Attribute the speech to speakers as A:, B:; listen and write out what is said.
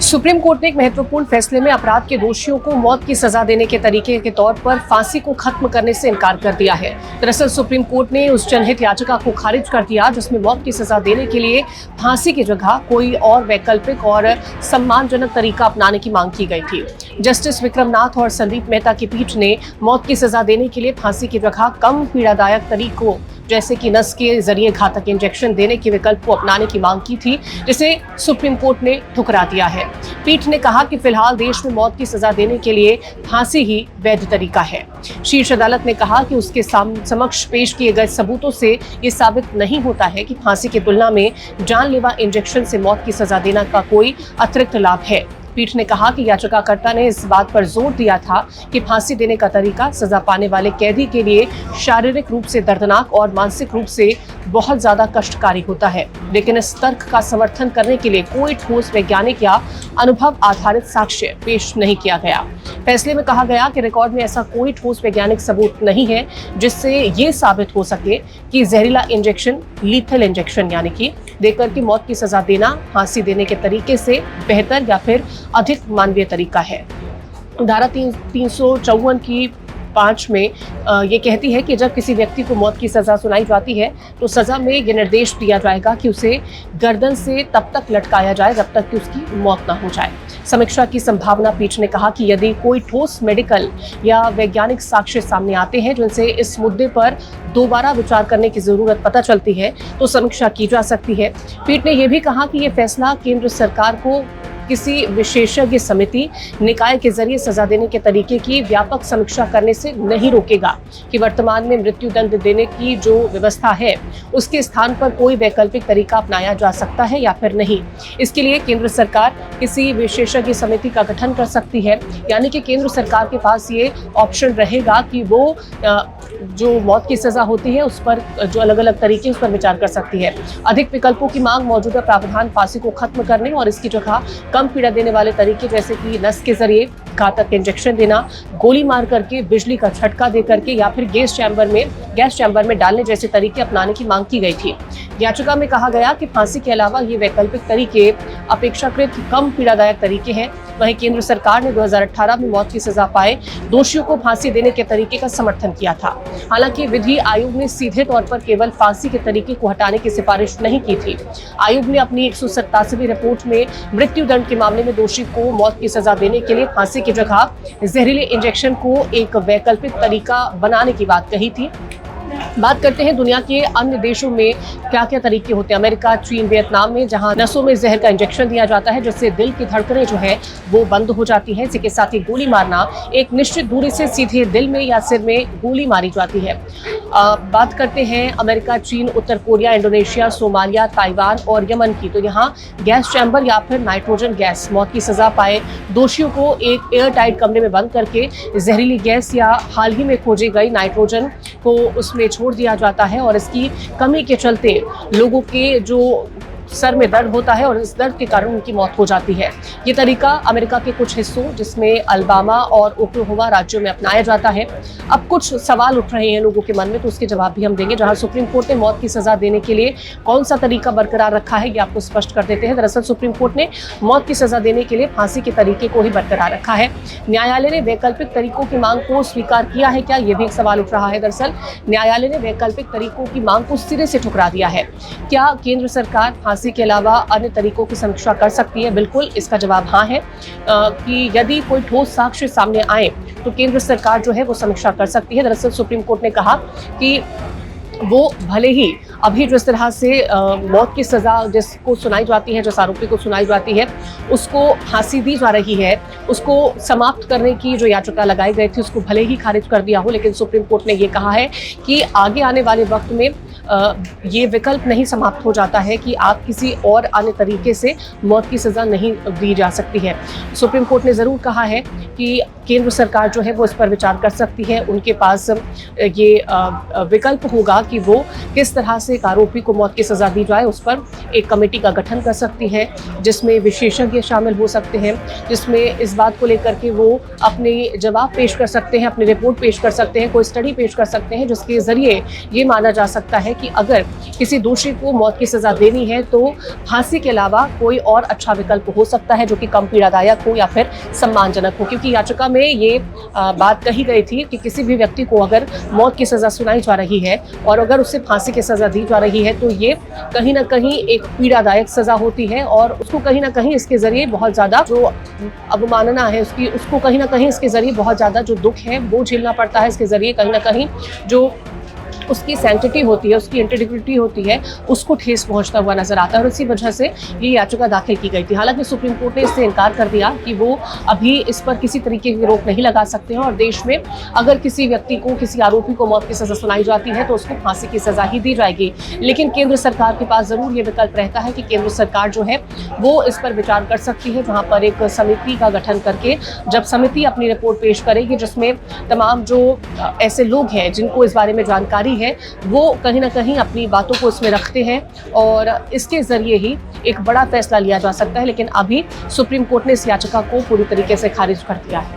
A: Supreme court ने एक महत्वपूर्ण फैसले में अपराध के दोषियों को मौत की सजा देने के तरीके के तौर पर फांसी को खत्म करने से इनकार कर दिया है। दरअसल सुप्रीम कोर्ट ने उस जनहित याचिका को खारिज कर दिया जिसमें मौत की सजा देने के लिए फांसी की जगह कोई और वैकल्पिक और सम्मानजनक तरीका अपनाने की मांग की गई थी। जस्टिस विक्रमनाथ और संदीप मेहता की पीठ ने मौत की सजा देने के लिए फांसी की जगह कम पीड़ादायक तरीकों जैसे कि नस के जरिए घातक इंजेक्शन देने के विकल्प को अपनाने की मांग की थी, जिसे सुप्रीम कोर्ट ने ठुकरा दिया है। पीठ ने कहा कि फिलहाल देश में मौत की सजा देने के लिए फांसी ही वैध तरीका है। शीर्ष अदालत ने कहा कि उसके समक्ष पेश किए गए सबूतों से ये साबित नहीं होता है कि फांसी की तुलना में जानलेवा इंजेक्शन से मौत की सजा देना का कोई अतिरिक्त लाभ है। पीठ ने कहा कि याचिकाकर्ता ने इस बात पर जोर दिया था कि फांसी देने का तरीका सजा पाने वाले कैदी के लिए शारीरिक रूप से दर्दनाक और मानसिक रूप से बहुत ज्यादा कष्टकारी होता है, लेकिन इस तर्क का समर्थन करने के लिए कोई ठोस वैज्ञानिक या अनुभव आधारित साक्ष्य पेश नहीं किया गया। फैसले में कहा गया कि रिकॉर्ड में ऐसा कोई ठोस वैज्ञानिक सबूत नहीं है जिससे ये साबित हो सके कि जहरीला इंजेक्शन, लीथल इंजेक्शन यानी कि देकर के मौत की सजा देना फांसी देने के तरीके से बेहतर या फिर अधिक मानवीय तरीका है। धारा 354 की 5 में ये कहती है कि जब किसी व्यक्ति को मौत की सजा सुनाई जाती है तो सजा में ये निर्देश दिया जाएगा कि उसे गर्दन से तब तक लटकाया जाए जब तक कि उसकी मौत न हो जाए। समीक्षा की संभावना पीठ ने कहा कि यदि कोई ठोस मेडिकल या वैज्ञानिक साक्ष्य सामने आते हैं जिनसे इस मुद्दे पर दोबारा विचार करने की जरूरत पता चलती है तो समीक्षा की जा सकती है। पीठ ने यह भी कहा कि यह फैसला केंद्र सरकार को किसी विशेषज्ञ समिति निकाय के जरिए सजा देने के तरीके की व्यापक समीक्षा करने से नहीं रोकेगा कि वर्तमान में मृत्यु दंड देने की जो व्यवस्था है उसके स्थान पर कोई वैकल्पिक तरीका अपनाया जा सकता है या फिर नहीं। इसके लिए केंद्र सरकार किसी विशेषज्ञ समिति का गठन कर सकती है, यानी कि केंद्र सरकार के पास ये ऑप्शन रहेगा कि वो जो मौत की सजा होती है उस पर जो अलग अलग तरीके उस पर विचार कर सकती है। अधिक विकल्पों की मांग मौजूदा प्रावधान फांसी को खत्म करने और इसकी जगह कम पीड़ा देने वाले तरीके जैसे कि नस के जरिए घातक इंजेक्शन देना, गोली मार करके बिजली का झटका दे करके या फिर गैस चैम्बर में डालने जैसे तरीके अपनाने की मांग की गई थी। याचिका में कहा गया कि फांसी के अलावा ये वैकल्पिक तरीके अपेक्षाकृत कम पीड़ादायक तरीके हैं। वहीं केंद्र सरकार ने 2018 में मौत की सजा पाए दोषियों को फांसी देने के तरीके का समर्थन किया था। हालांकि विधि आयोग ने सीधे तौर पर केवल फांसी के तरीके को हटाने की सिफारिश नहीं की थी। आयोग ने अपनी 187वीं रिपोर्ट में मृत्यु दंड के मामले में दोषी को मौत की सजा देने के लिए फांसी की जगह जहरीले इंजेक्शन को एक वैकल्पिक तरीका बनाने की बात कही थी। बात करते हैं दुनिया के अन्य देशों में क्या क्या तरीके होते हैं। अमेरिका, चीन, वियतनाम में जहां नसों में जहर का इंजेक्शन दिया जाता है जिससे दिल की धड़कनें जो है वो बंद हो जाती है। इसी के साथ ही गोली मारना, एक निश्चित दूरी से सीधे दिल में या सिर में गोली मारी जाती है। बात करते हैं अमेरिका, चीन, उत्तर कोरिया, इंडोनेशिया, सोमालिया, ताइवान और यमन की, तो यहाँ गैस चैम्बर या फिर नाइट्रोजन गैस, मौत की सजा पाए दोषियों को एक एयर टाइट कमरे में बंद करके जहरीली गैस या हाल ही में खोजी गई नाइट्रोजन को उसमें छोड़ दिया जाता है और इसकी कमी के चलते लोगों के जो सर में दर्द होता है और इस दर्द के कारण उनकी मौत हो जाती है। ये तरीका अमेरिका के कुछ हिस्सों जिसमें अल्बामा और ओक्लाहोमा राज्यों में अपनाया जाता है। अब कुछ सवाल उठ रहे हैं लोगों के मन में, तो उसके जवाब भी हम देंगे। जहां सुप्रीम कोर्ट ने मौत की सजा देने के लिए कौन सा तरीका बरकरार रखा है ये आपको स्पष्ट कर देते हैं। दरअसल सुप्रीम कोर्ट ने मौत की सजा देने के लिए फांसी के तरीके को ही बरकरार रखा है। न्यायालय ने वैकल्पिक तरीकों की मांग को स्वीकार किया है क्या, ये भी एक सवाल उठ रहा है। दरअसल न्यायालय ने वैकल्पिक तरीकों की मांग को सिरे से ठुकरा दिया है। क्या केंद्र सरकार फांसी के अलावा अन्य तरीकों की समीक्षा कर सकती है? बिल्कुल, इसका जवाब हाँ है कि यदि कोई ठोस साक्ष्य सामने आए तो केंद्र सरकार जो है वो समीक्षा कर सकती है। दरअसल सुप्रीम कोर्ट ने कहा कि वो भले ही अभी जिस तरह से मौत की सजा जिसको सुनाई जाती है, जिस आरोपी को सुनाई जाती है उसको फांसी दी जा रही है, उसको समाप्त करने की जो याचिका लगाई गई थी उसको भले ही खारिज कर दिया हो, लेकिन सुप्रीम कोर्ट ने ये कहा है कि आगे आने वाले वक्त में ये विकल्प नहीं समाप्त हो जाता है कि आप किसी और अन्य तरीके से मौत की सजा नहीं दी जा सकती है। सुप्रीम कोर्ट ने ज़रूर कहा है कि केंद्र सरकार जो है वो इस पर विचार कर सकती है। उनके पास ये विकल्प होगा कि वो किस तरह से एक आरोपी को मौत की सजा दी जाए, उस पर एक कमेटी का गठन कर सकती है जिसमें विशेषज्ञ शामिल हो सकते हैं, जिसमें इस बात को लेकर के वो अपने जवाब पेश कर सकते हैं, अपनी रिपोर्ट पेश कर सकते हैं, कोई स्टडी पेश कर सकते हैं जिसके ज़रिए ये माना जा सकता है कि अगर किसी दोषी को मौत की सजा देनी है तो फांसी के अलावा कोई और अच्छा विकल्प हो सकता है जो कि कम पीड़ादायक हो या फिर सम्मानजनक हो, क्योंकि याचिका में ये बात कही गई थी कि किसी भी व्यक्ति को अगर मौत की सजा सुनाई जा रही है और अगर उसे फांसी की सजा दी जा रही है तो ये कहीं ना कहीं एक पीड़ादायक सजा होती है और उसको कहीं ना कहीं इसके जरिए बहुत ज्यादा जो अवमानना है उसको कहीं ना कहीं इसके जरिए बहुत ज्यादा जो दुख है वो झेलना पड़ता है। इसके जरिए कहीं ना कहीं जो उसकी सैंक्टिटी होती है, उसकी इंटीग्रिटी होती है, उसको ठेस पहुंचता हुआ नजर आता है और इसी वजह से ये याचिका दाखिल की गई थी। हालांकि सुप्रीम कोर्ट ने इससे इनकार कर दिया कि वो अभी इस पर किसी तरीके की रोक नहीं लगा सकते हैं और देश में अगर किसी व्यक्ति को, किसी आरोपी को मौत की सजा सुनाई जाती है तो उसको फांसी की सजा ही दी जाएगी। लेकिन केंद्र सरकार के पास जरूर ये विकल्प रहता है कि केंद्र सरकार जो है वो इस पर विचार कर सकती है, जहाँ पर एक समिति का गठन करके जब समिति अपनी रिपोर्ट पेश करेगी जिसमें तमाम जो ऐसे लोग हैं जिनको इस बारे में जानकारी है वो कहीं ना कहीं अपनी बातों को इसमें रखते हैं और इसके जरिए ही एक बड़ा फैसला लिया जा सकता है। लेकिन अभी सुप्रीम कोर्ट ने इस याचिका को पूरी तरीके से खारिज कर दिया है।